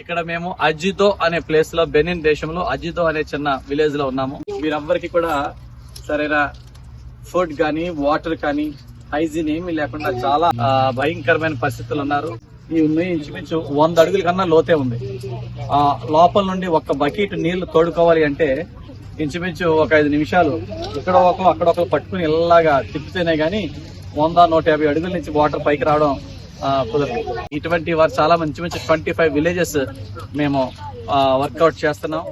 ఇక్కడ మేము అజిదో అనే ప్లేస్ లో, బెనిన్ దేశంలో అజిదో అనే చిన్న విలేజ్ లో ఉన్నాము. మీరందరికీ కూడా సరైన ఫుడ్ కానీ, వాటర్ కానీ, హైజీన్ ఏమీ లేకుండా చాలా భయంకరమైన పరిస్థితులు ఉన్నారు. ఈ ఇంచుమించు 100 అడుగుల కన్నా లోతే ఉంది. ఆ లోపల నుండి ఒక బకెట్ నీళ్లు తోడుకోవాలి అంటే ఇంచుమించు ఒక 5 నిమిషాలు ఇక్కడ ఒకరు అక్కడ ఒకరు పట్టుకుని ఇలాగా తిప్పితేనే గానీ 100-150 అడుగుల నుంచి వాటర్ పైకి రావడం కుదరదు. ఇటువంటి వారు చాలా మంచి 25 విలేజెస్ మేము వర్కౌట్ చేస్తున్నాం.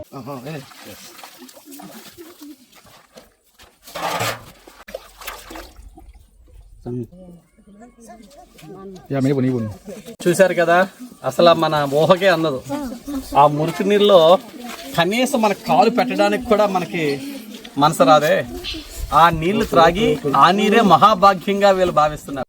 చూశారు కదా, అసలు మన ఊహకే అందదు. ఆ మురికి నీళ్ళలో కనీసం మన కాలు పెట్టడానికి కూడా మనకి మనసు రాదే. ఆ నీళ్లు త్రాగి ఆ నీరే మహాభాగ్యంగా వీళ్ళు భావిస్తున్నారు.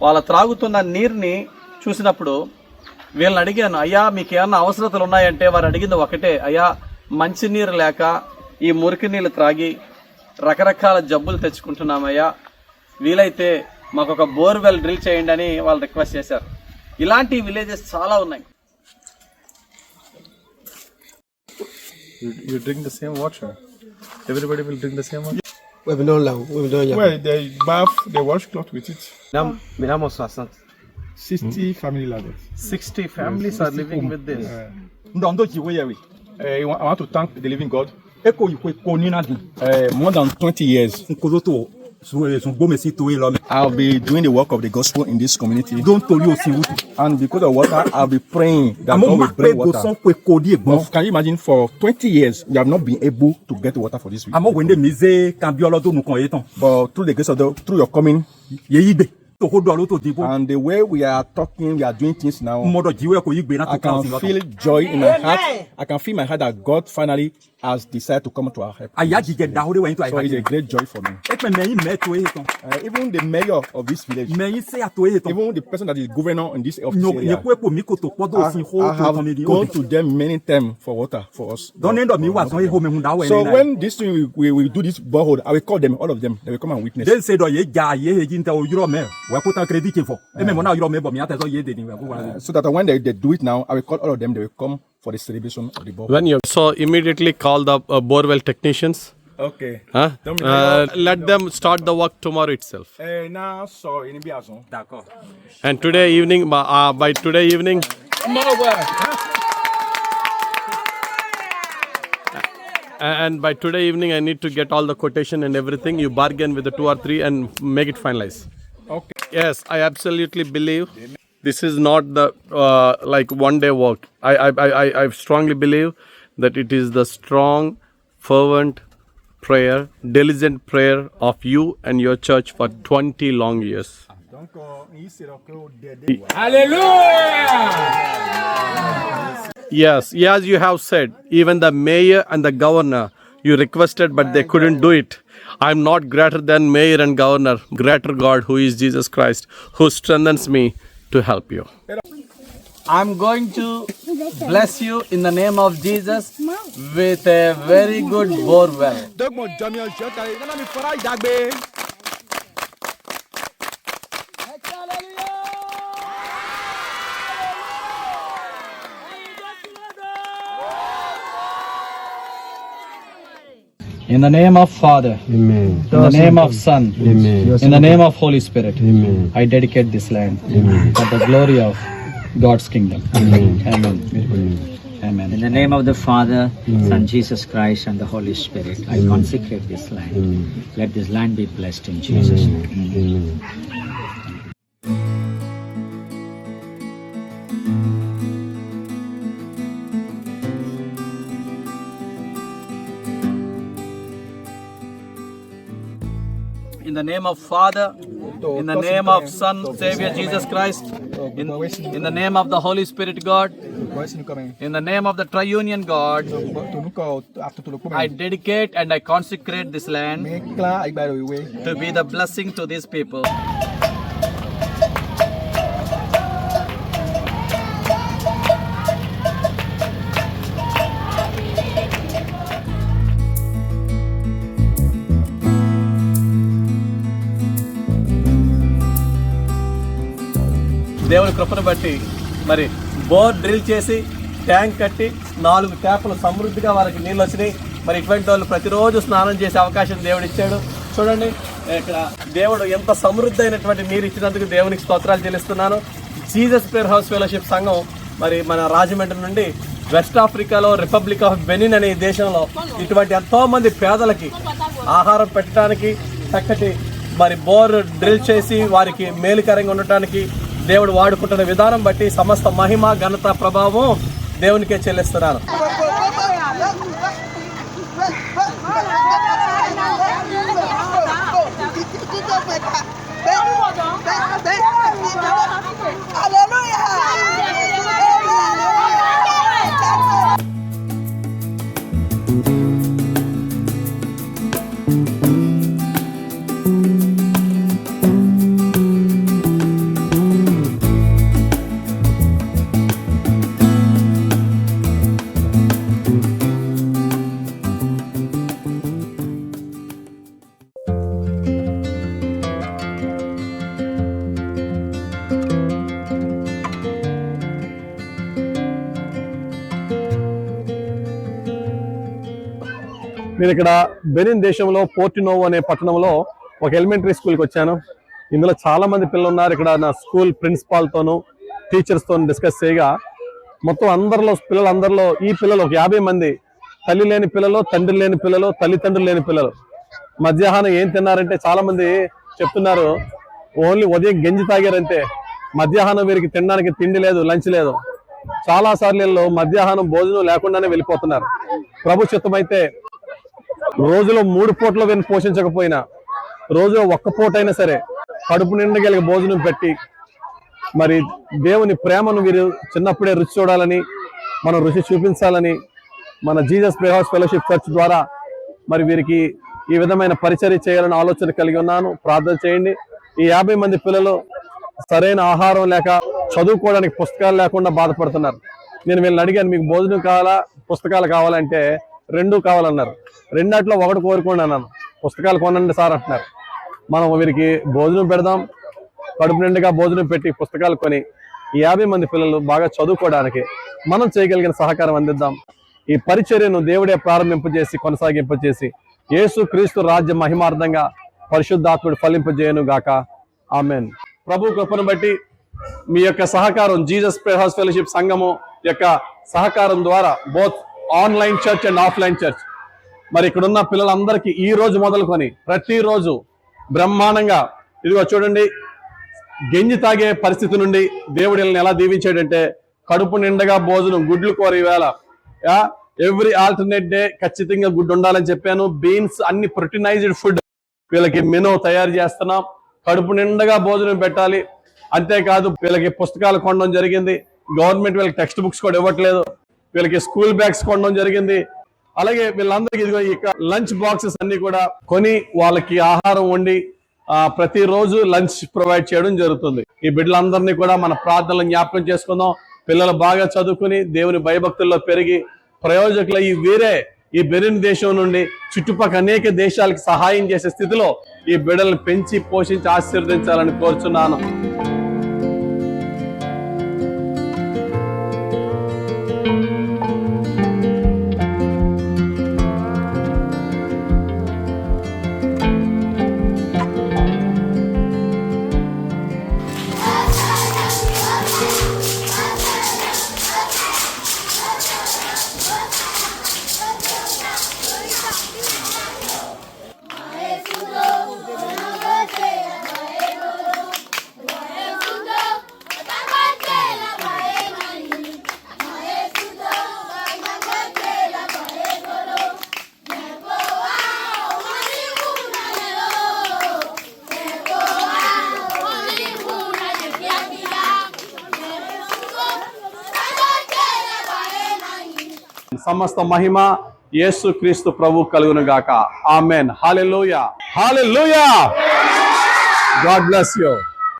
వాళ్ళ త్రాగుతున్న నీరుని చూసినప్పుడు వీళ్ళని అడిగాను, అయ్యా మీకు ఏమన్నా అవసరతలు ఉన్నాయంటే వారు అడిగింది ఒకటే, అయ్యా మంచినీరు లేక ఈ మురికి నీళ్ళు త్రాగి రకరకాల జబ్బులు తెచ్చుకుంటున్నామయ్యా, వీలైతే మాకు ఒక బోర్వెల్ డ్రిల్ చేయండి అని వాళ్ళు రిక్వెస్ట్ చేశారు. ఇలాంటి విలేజెస్ చాలా ఉన్నాయి. You drink the same water. Everybody will drink the same water. Well, they bath, they wash cloth with it. Minamo 60 family ladders. 60 families are living with this. I want to thank the living God. More than 20 years, I'll be doing the work of the gospel in this community. And because of water, I'll be praying that God will bring water. But can you imagine, for 20 years, we have not been able to get water for this week. But through the grace of God, through your coming, and the way we are talking, we are doing things now, I can feel joy in my heart. I can feel my heart that God finally has decided to come to our help. So it's a great joy for me. Even the mayor of this village, even the person that is governor in this area, I have gone to them many times for water for us. So when this thing we will do this borehole, I will call them, all of them. They will come and witness. So that when they do it now, I will call all of them. They will come for the celebration of the borehole. So immediately call the borewell technicians. Okay. Let them start the work tomorrow itself. And today evening, by today evening, and by today evening, I need to get all the quotation and everything. You bargain with the 2 or 3 and make it finalized. Okay. Yes, I absolutely believe this is not the like one day work. I strongly believe that it is the strong, fervent prayer, diligent prayer of you and your church for 20 long years. Hallelujah! Yes, as you have said, even the mayor and the governor, you requested but they couldn't do it. I am not greater than mayor and governor, greater God who is Jesus Christ, who strengthens me to help you. I'm going to bless you in the name of Jesus with a very good borewell. In the name of Father, Amen. in the name of Son, Amen. in the name of Holy Spirit, Amen. I dedicate this land Amen. for the glory of God's kingdom. Amen. Amen. Amen. Amen. In the name of the Father, Son Jesus Christ, and the Holy Spirit, I consecrate this land. Let this land be blessed in Jesus' name. Amen. In the name of Father, in the name of Son, Savior Jesus Christ, in the name of the Holy Spirit God, in the name of the Triunion God, I dedicate and I consecrate this land to be the blessing to these people. దేవుని కృపను బట్టి మరి bore drill చేసి tank కట్టి 4 ట్యాపులు సమృద్ధిగా వాళ్ళకి నీళ్ళు వచ్చినాయి. మరి ఇటువంటి వాళ్ళు ప్రతిరోజు స్నానం చేసే అవకాశం దేవుడు ఇచ్చాడు. చూడండి ఇక్కడ దేవుడు ఎంత సమృద్ధి అయినటువంటి నీరు ఇచ్చినందుకు దేవునికి స్తోత్రాలు చెల్లిస్తున్నాను. జీసస్ ప్రేయర్ హౌస్ ఫెలోషిప్ సంఘం మరి మన రాజమండ్రి నుండి వెస్ట్ ఆఫ్రికాలో రిపబ్లిక్ ఆఫ్ బెనిన్ అనే దేశంలో ఇటువంటి ఎంతోమంది పేదలకి ఆహారం పెట్టడానికి చక్కటి మరి బోర్ డ్రిల్ చేసి వారికి మేలుకరంగా ఉండటానికి దేవుడు వాడుకుంటున్న విధానం బట్టి సమస్త మహిమ ఘనత ప్రభావం దేవునికే చెల్లిస్తున్నాను. నేను ఇక్కడ బెనిన్ దేశంలో పోర్టినోవో అనే పట్టణంలో ఒక ఎలిమెంటరీ స్కూల్కి వచ్చాను. ఇందులో చాలా మంది పిల్లలు ఉన్నారు. ఇక్కడ నా స్కూల్ ప్రిన్సిపాల్తోనూ టీచర్స్తో డిస్కస్ చేయగా మొత్తం పిల్లలందరిలో ఈ పిల్లలు ఒక 50 మంది తల్లి లేని పిల్లలు, తండ్రి లేని పిల్లలు, తల్లిదండ్రులు లేని పిల్లలు. మధ్యాహ్నం ఏం తిన్నారంటే చాలా మంది చెప్తున్నారు ఓన్లీ ఉదయం గంజి తాగారంటే మధ్యాహ్నం వీరికి తినడానికి తిండి లేదు, లంచ్ లేదు. చాలా సార్లు మధ్యాహ్నం భోజనం లేకుండానే వెళ్ళిపోతున్నారు. ప్రభు చిత్తమైతే రోజులో 3 పూటలు వీరిని పోషించకపోయినా రోజులో 1 పూట అయినా సరే కడుపు నిండగలిగే భోజనం పెట్టి మరి దేవుని ప్రేమను వీరు చిన్నప్పుడే రుచి చూడాలని, మనం రుచి చూపించాలని మన Jesus prayer house fellowship church ద్వారా మరి వీరికి ఈ విధమైన పరిచర్య చేయాలని ఆలోచన కలిగి ఉన్నాను. ప్రార్థన చేయండి. ఈ 50 మంది పిల్లలు సరైన ఆహారం లేక చదువుకోవడానికి పుస్తకాలు లేకుండా బాధపడుతున్నారు. నేను వీళ్ళని అడిగాను, మీకు భోజనం కావాలా పుస్తకాలు కావాలంటే 2 కావాలన్నారు. 2 ఒకటి కోరుకోండి అన్నాను. పుస్తకాలు కొనండి సార్ అంటున్నారు. మనం వీరికి భోజనం పెడదాం, కడుపు నిండుగా భోజనం పెట్టి పుస్తకాలు కొని ఈ 50 మంది పిల్లలు బాగా చదువుకోవడానికి మనం చేయగలిగిన సహకారం అందిద్దాం. ఈ పరిచర్యను దేవుడే ప్రారంభింపజేసి కొనసాగింపజేసి యేసు క్రీస్తు రాజ్య మహిమార్థంగా పరిశుద్ధాత్ముడు ఫలింపజేయను గాక. ఆమెన్. ప్రభు కృపను బట్టి మీ యొక్క సహకారం జీసస్ ప్రేయర్ హౌస్ ఫెలోషిప్ సంఘము యొక్క సహకారం ద్వారా both online church and offline church మరి ఇక్కడున్న పిల్లలందరికీ ఈ రోజు మొదలుకొని ప్రతిరోజు బ్రహ్మాండంగా ఇదిగో చూడండి గంజి తాగే పరిస్థితి నుండి దేవుడు వీళ్ళని ఎలా దీవించాడంటే కడుపు నిండగా భోజనం, గుడ్లు కూర ఈవేళ ఎవ్రీ ఆల్టర్నేట్ డే ఖచ్చితంగా గుడ్డు ఉండాలని చెప్పాను. బీన్స్ అన్ని ప్రోటీనైజ్డ్ ఫుడ్ వీళ్ళకి మెనూ తయారు చేస్తున్నాం. కడుపు నిండగా భోజనం పెట్టాలి. అంతేకాదు వీళ్ళకి పుస్తకాలు కొనడం జరిగింది. గవర్నమెంట్ వీళ్ళకి టెక్స్ట్ బుక్స్ కూడా ఇవ్వట్లేదు. వీళ్ళకి స్కూల్ బ్యాగ్స్ కొనడం జరిగింది. అలాగే వీళ్ళందరికీ ఇదిగో ఇక లంచ్ బాక్సెస్ అన్ని కూడా కొని వాళ్ళకి ఆహారం వండి ప్రతిరోజు లంచ్ ప్రొవైడ్ చేయడం జరుగుతుంది. ఈ బిడ్డలందరినీ కూడా మన ప్రార్థనలు జ్ఞాపకం చేసుకుందాం. పిల్లలు బాగా చదువుకుని దేవుని భయభక్తుల్లో పెరిగి ప్రయోజకులు ఈ బెనిన్ దేశం నుండి చుట్టుపక్కల అనేక దేశాలకు సహాయం చేసే స్థితిలో ఈ బిడ్డలను పెంచి పోషించి ఆశీర్వదించాలని కోరుచున్నాను. సమస్త మహిమ యేసు క్రీస్తు ప్రభు కలుగును గాక. Amen. Hallelujah. Hallelujah. God bless you.